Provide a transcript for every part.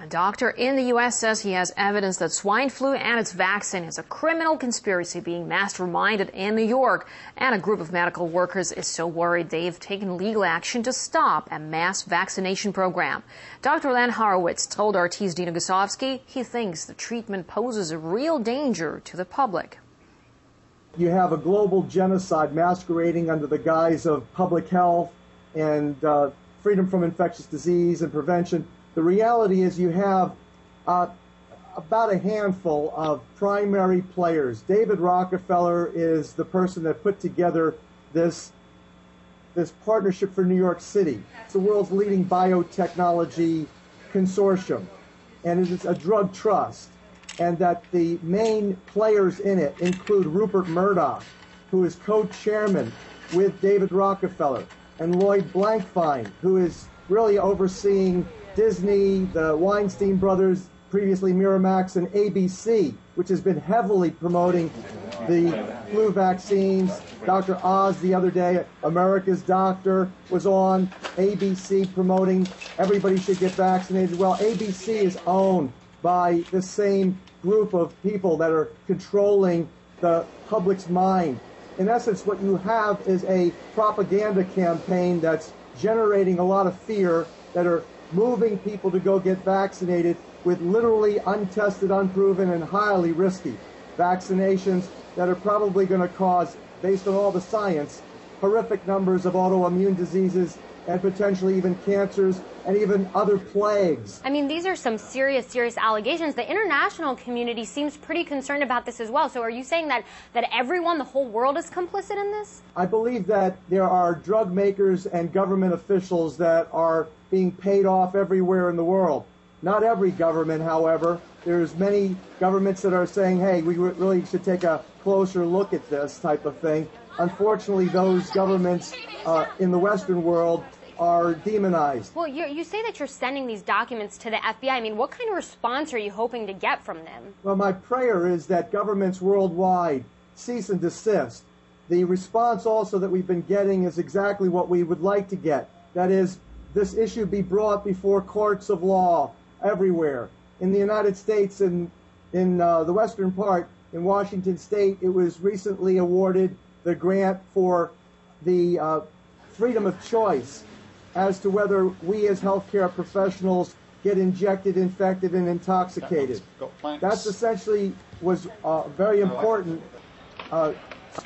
A doctor in the U.S. says he has evidence that swine flu and its vaccine is a criminal conspiracy being masterminded in New York. And a group of medical workers is so worried they've taken legal action to stop a mass vaccination program. Dr. Len Horowitz told RT's Dina Gosowski he thinks the treatment poses a real danger to the public. You have a global genocide masquerading under the guise of public health and freedom from infectious disease and prevention. The reality is you have about a handful of primary players. David Rockefeller is the person that put together this partnership for New York City. It's the world's leading biotechnology consortium, and it is a drug trust. And that the main players in it include Rupert Murdoch, who is co-chairman with David Rockefeller, and Lloyd Blankfein, who is really overseeing Disney, the Weinstein brothers, previously Miramax, and ABC, which has been heavily promoting the flu vaccines. Dr. Oz the other day, America's Doctor, was on ABC promoting everybody should get vaccinated. Well, ABC is owned by the same group of people that are controlling the public's mind. In essence, what you have is a propaganda campaign that's generating a lot of fear, that are moving people to go get vaccinated with literally untested, unproven, and highly risky vaccinations that are probably going to cause, based on all the science, horrific numbers of autoimmune diseases and potentially even cancers and even other plagues. I mean, these are some serious allegations. The international community seems pretty concerned about this as well. So are you saying that everyone, the whole world, is complicit in this? I believe that there are drug makers and government officials that are being paid off everywhere in the world. Not every government, however. There's many governments that are saying, hey, we really should take a closer look at this type of thing. Unfortunately, those governments in the Western world are demonized. Well, you say that you're sending these documents to the FBI. I mean, what kind of response are you hoping to get from them? Well, my prayer is that governments worldwide cease and desist. The response also that we've been getting is exactly what we would like to get. That is, this issue be brought before courts of law everywhere. In the United States, in the western part, in Washington State, it was recently awarded the grant for the freedom of choice as to whether we as healthcare professionals get injected, infected, and intoxicated. That's essentially was a very important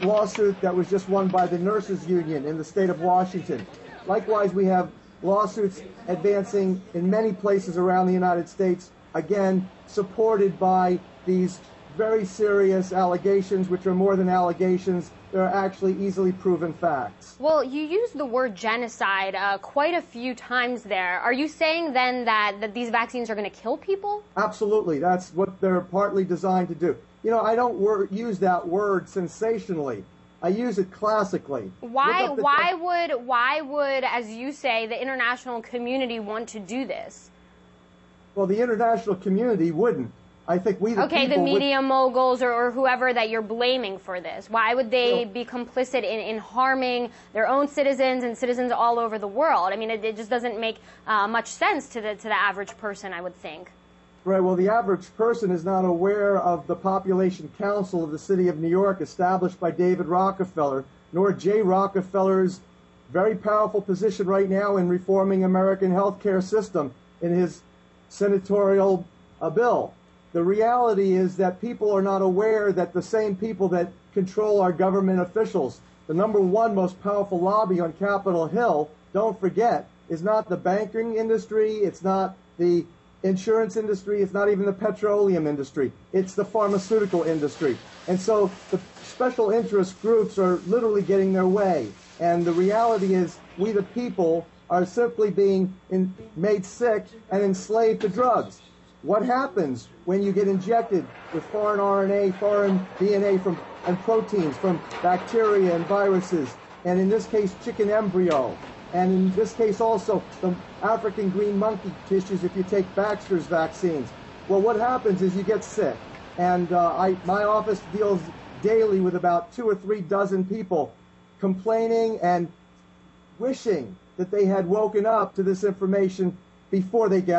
lawsuit that was just won by the nurses union in the state of Washington. Likewise, we have lawsuits advancing in many places around the United States, again, supported by these very serious allegations, which are more than allegations. They're actually easily proven facts. Well, you used the word genocide quite a few times there. Are you saying then that these vaccines are going to kill people? Absolutely. That's what they're partly designed to do. You know, I don't use that word sensationally. I use it classically. Why would, as you say, the international community want to do this? Well, the international community wouldn't. I think we, the media moguls or whoever that you're blaming for this. Why would they be complicit in harming their own citizens and citizens all over the world? I mean, it just doesn't make much sense to the average person, I would think. Right. Well, the average person is not aware of the Population Council of the City of New York established by David Rockefeller, nor Jay Rockefeller's very powerful position right now in reforming American healthcare system in his senatorial bill. The reality is that people are not aware that the same people that control our government officials, the number one most powerful lobby on Capitol Hill, don't forget, is not the banking industry, it's not the insurance industry, it's not even the petroleum industry, it's the pharmaceutical industry. And so the special interest groups are literally getting their way. And the reality is we the people are simply being made sick and enslaved to drugs. What happens when you get injected with foreign RNA, foreign DNA and proteins from bacteria and viruses, and in this case chicken embryo, and in this case also the African green monkey tissues if you take Baxter's vaccines? Well, what happens is you get sick. And my office deals daily with about 2 or 3 dozen people complaining and wishing that they had woken up to this information before they get